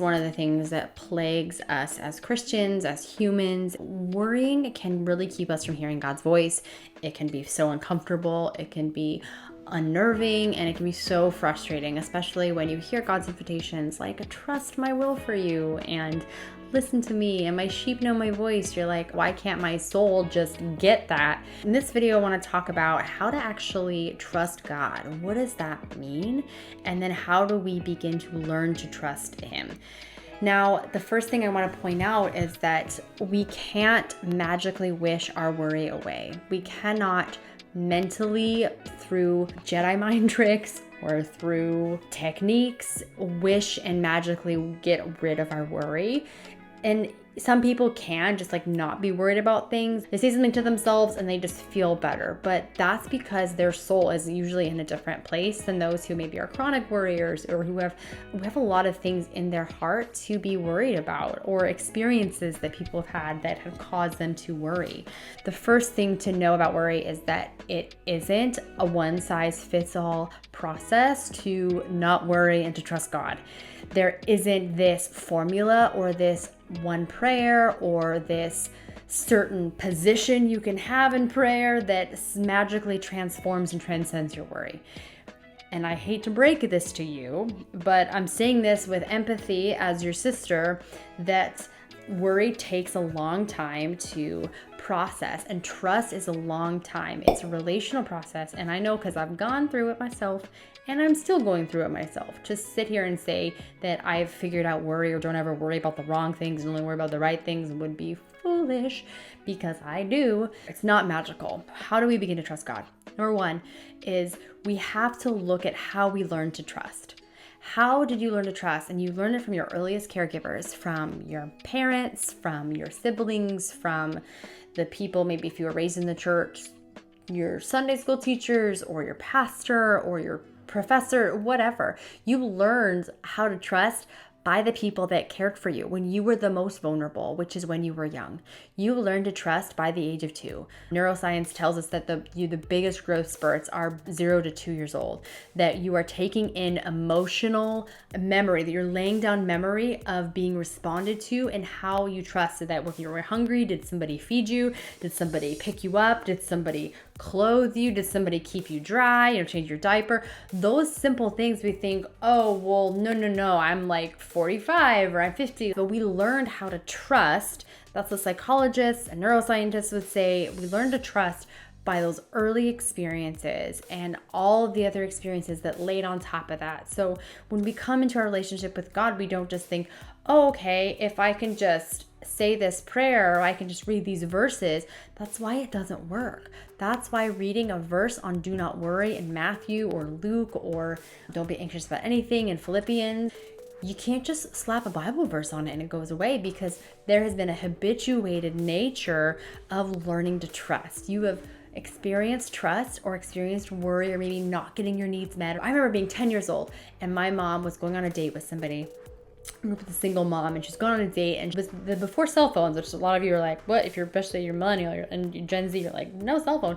One of the things that plagues us as Christians, as humans, worrying can really keep us from hearing God's voice. It can be so uncomfortable, it can be unnerving, and it can be so frustrating, especially when you hear God's invitations like, trust my will for you and listen to me and my sheep know my voice. You're like, why can't my soul just get that? In this video, I want to talk about how to actually trust God. What does that mean? And then how do we begin to learn to trust Him? Now, the first thing I want to point out is that we can't magically wish our worry away. We cannot mentally, through Jedi mind tricks or through techniques, wish and magically get rid of our worry. And some people can just like not be worried about things. They say something to themselves and they just feel better. But that's because their soul is usually in a different place than those who maybe are chronic worriers or who have a lot of things in their heart to be worried about, or experiences that people have had that have caused them to worry. The first thing to know about worry is that it isn't a one-size-fits-all process to not worry and to trust God. There isn't this formula or this one prayer or this certain position you can have in prayer that magically transforms and transcends your worry. And I hate to break this to you, but I'm saying this with empathy as your sister, that worry takes a long time to process, and trust is a long time. It's a relational process, and I know because I've gone through it myself, and I'm still going through it myself. To sit here and say that I've figured out worry or don't ever worry about the wrong things and only worry about the right things would be foolish, because I do. It's not magical. How do we begin to trust God? Number one is we have to look at how we learn to trust. How did you learn to trust? And you learn it from your earliest caregivers, from your parents, from your siblings, from the people, maybe if you were raised in the church, your Sunday school teachers or your pastor or your professor, whatever. You learned how to trust by the people that cared for you when you were the most vulnerable, which is when you were young. You learned to trust by the age of 2. Neuroscience tells us that the biggest growth spurts are 0 to 2 years old, that you are taking in emotional memory, that you're laying down memory of being responded to and how you trusted that when you were hungry, did somebody feed you? Did somebody pick you up? Did somebody clothe you? Did somebody keep you dry, change your diaper? Those simple things we think, oh, well, no, I'm like 45 or I'm 50. But we learned how to trust. That's what psychologists and neuroscientists would say. We learn to trust by those early experiences and all of the other experiences that laid on top of that. So when we come into our relationship with God, we don't just think, oh, okay, if I can just say this prayer or I can just read these verses. That's why it doesn't work. That's why reading a verse on do not worry in Matthew or Luke or don't be anxious about anything in Philippians, you can't just slap a Bible verse on it and it goes away, because there has been a habituated nature of learning to trust. You have experienced trust or experienced worry or maybe not getting your needs met. I remember being 10 years old and my mom was going on a date with somebody. With a single mom, and she's going on a date, and it was before cell phones, which a lot of you are like, what? If you're, especially you're millennial and Gen Z, you're like, no cell phone.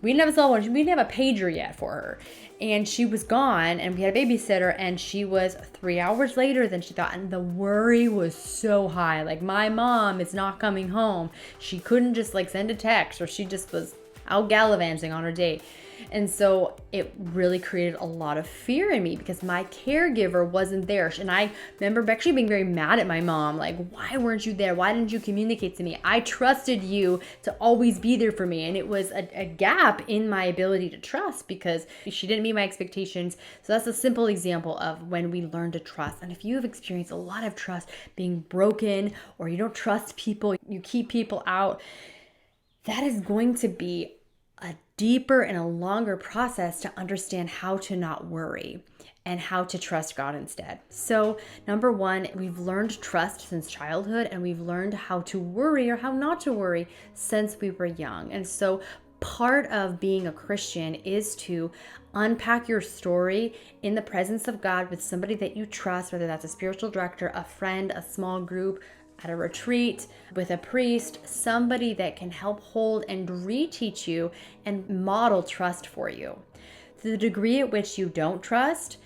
We didn't have a cell phone. We didn't have a pager yet for her, and she was gone, and we had a babysitter, and she was 3 hours later than she thought, and the worry was so high. Like, my mom is not coming home. She couldn't just like send a text, or she just was out gallivanting on her date. And so it really created a lot of fear in me because my caregiver wasn't there. And I remember actually being very mad at my mom. Like, why weren't you there? Why didn't you communicate to me? I trusted you to always be there for me. And it was a gap in my ability to trust because she didn't meet my expectations. So that's a simple example of when we learn to trust. And if you have experienced a lot of trust being broken, or you don't trust people, you keep people out, that is going to be a deeper and a longer process to understand how to not worry and how to trust God instead. So number one, we've learned trust since childhood, and we've learned how to worry or how not to worry since we were young. And so part of being a Christian is to unpack your story in the presence of God with somebody that you trust, whether that's a spiritual director, a friend, a small group, at a retreat, with a priest, somebody that can help hold and reteach you and model trust for you. To the degree at which you don't trust,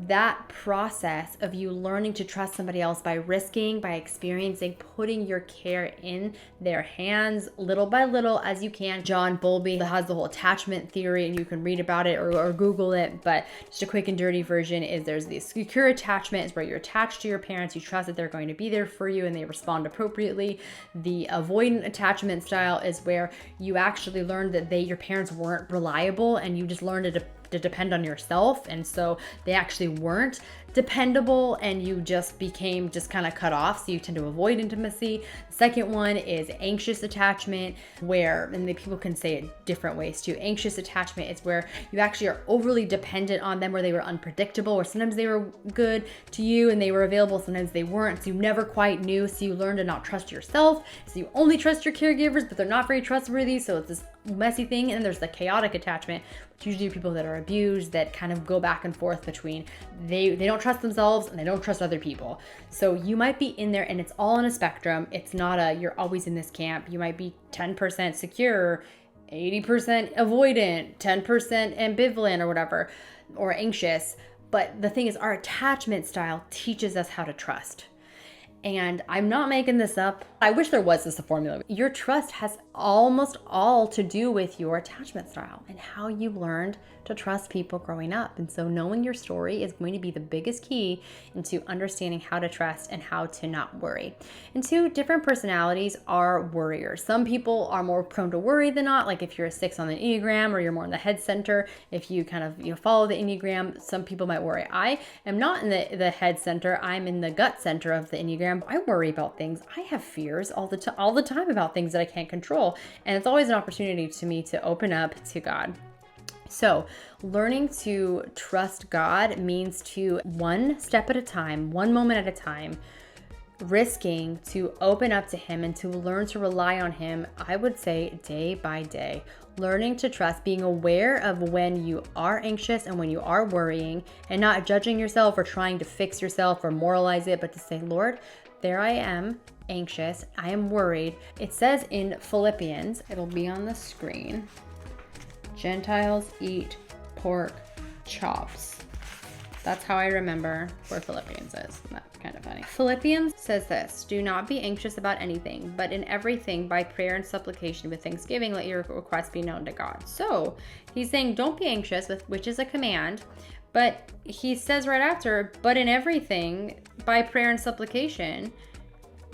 that process of you learning to trust somebody else by risking, by experiencing, putting your care in their hands little by little as you can. John Bowlby has the whole attachment theory, and you can read about it or Google it, but just a quick and dirty version is there's the secure attachment is where you're attached to your parents, you trust that they're going to be there for you and they respond appropriately. The avoidant attachment style is where you actually learned that your parents weren't reliable and you just learned to depend on yourself, and so they actually weren't dependable and you just became kind of cut off, so you tend to avoid intimacy. The second one is anxious attachment, where, and the people can say it different ways too. Anxious attachment is where you actually are overly dependent on them, where they were unpredictable, or sometimes they were good to you and they were available, sometimes they weren't, so you never quite knew, so you learn to not trust yourself, so you only trust your caregivers, but they're not very trustworthy, so it's this messy thing. And then there's the chaotic attachment, which usually are people that are abused, that kind of go back and forth between they don't trust themselves and they don't trust other people. So you might be in there, and it's all on a spectrum. It's not you're always in this camp. You might be 10% secure, 80% avoidant, 10% ambivalent or whatever, or anxious. But the thing is, our attachment style teaches us how to trust. And I'm not making this up. I wish there was a formula. Your trust has almost all to do with your attachment style and how you learned to trust people growing up. And so knowing your story is going to be the biggest key into understanding how to trust and how to not worry. And two, different personalities are worriers. Some people are more prone to worry than not. Like if you're a 6 on the Enneagram, or you're more in the head center, if you kind of follow the Enneagram, some people might worry. I am not in the head center. I'm in the gut center of the Enneagram. I worry about things. I have fears all the time about things that I can't control. And it's always an opportunity to me to open up to God. So learning to trust God means to, one step at a time, one moment at a time, risking to open up to Him and to learn to rely on Him, I would say day by day. Learning to trust, being aware of when you are anxious and when you are worrying, and not judging yourself or trying to fix yourself or moralize it, but to say, Lord, there I am, anxious, I am worried. It says in Philippians, it'll be on the screen, Gentiles eat pork chops. That's how I remember where Philippians is. That's kind of funny. Philippians says this: do not be anxious about anything, but in everything by prayer and supplication with thanksgiving, let your requests be known to God. So he's saying don't be anxious, which is a command, but he says right after, but in everything by prayer and supplication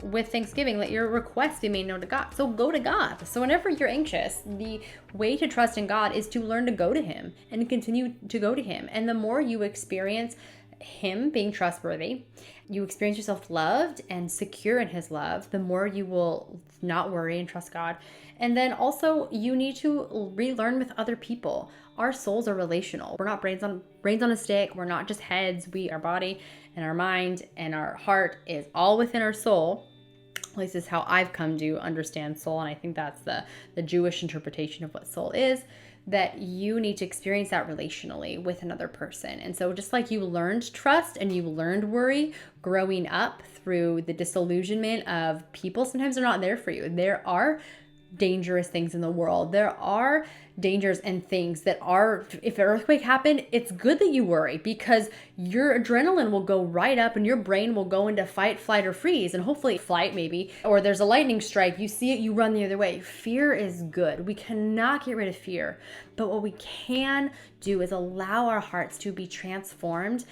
with thanksgiving, let your requests be made known to God. So go to God. So whenever you're anxious, the way to trust in God is to learn to go to Him and to continue to go to Him. And the more you experience Him being trustworthy, you experience yourself loved and secure in His love, the more you will not worry and trust God. And then also you need to relearn with other people. Our souls are relational. We're not brains on a stick. We're not just heads. Our body and our mind and our heart is all within our soul. At least is how I've come to understand soul. And I think that's the Jewish interpretation of what soul is, that you need to experience that relationally with another person. And so just like you learned trust and you learned worry growing up through the disillusionment of people, sometimes they're not there for you. There are dangerous things in the world. There are dangers and things that are, if an earthquake happened, it's good that you worry, because your adrenaline will go right up and your brain will go into fight, flight, or freeze, and hopefully flight maybe, or there's a lightning strike, you see it, you run the other way. Fear is good. We cannot get rid of fear, but what we can do is allow our hearts to be transformed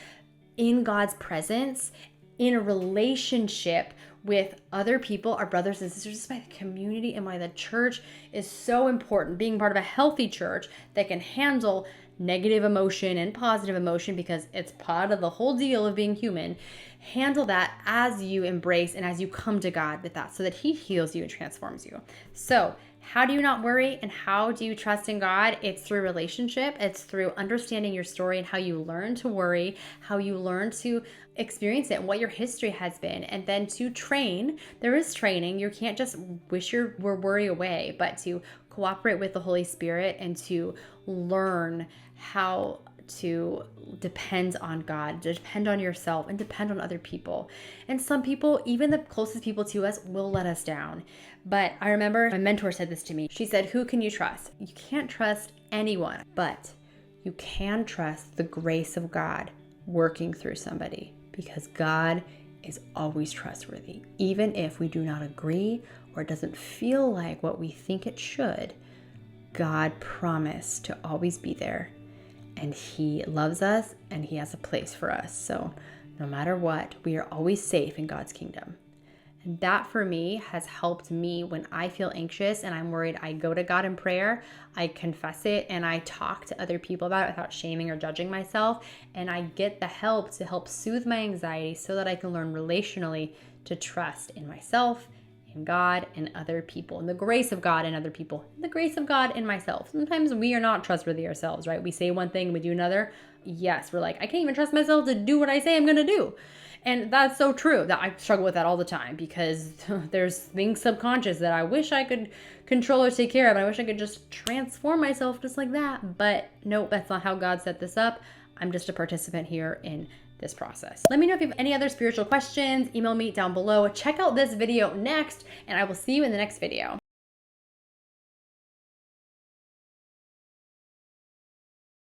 in God's presence, in a relationship with other people, our brothers and sisters, just by the community, and why the church is so important. Being part of a healthy church that can handle negative emotion and positive emotion, because it's part of the whole deal of being human. Handle that as you embrace and as you come to God with that, so that He heals you and transforms you. So how do you not worry and how do you trust in God? It's through relationship. It's through understanding your story and how you learn to worry, how you learn to experience it, what your history has been, and then to train. There is training. You can't just wish your worry away, but to cooperate with the Holy Spirit and to learn how to depend on God, to depend on yourself, and depend on other people. And some people, even the closest people to us, will let us down. But I remember my mentor said this to me. She said, who can you trust? You can't trust anyone, but you can trust the grace of God working through somebody, because God is always trustworthy. Even if we do not agree or it doesn't feel like what we think it should, God promised to always be there, and He loves us and He has a place for us. So no matter what, we are always safe in God's kingdom. And that for me has helped me when I feel anxious and I'm worried. I go to God in prayer, I confess it, and I talk to other people about it without shaming or judging myself. And I get the help to help soothe my anxiety so that I can learn relationally to trust in myself, in God, and other people, in the grace of God and other people, in the grace of God and myself. Sometimes we are not trustworthy ourselves, right? We say one thing, we do another. Yes, we're like, I can't even trust myself to do what I say I'm going to do. And that's so true. That I struggle with that all the time, because there's things subconscious that I wish I could control or take care of. I wish I could just transform myself just like that. But nope, that's not how God set this up. I'm just a participant here in this process. Let me know if you have any other spiritual questions. Email me down below. Check out this video next, and I will see you in the next video.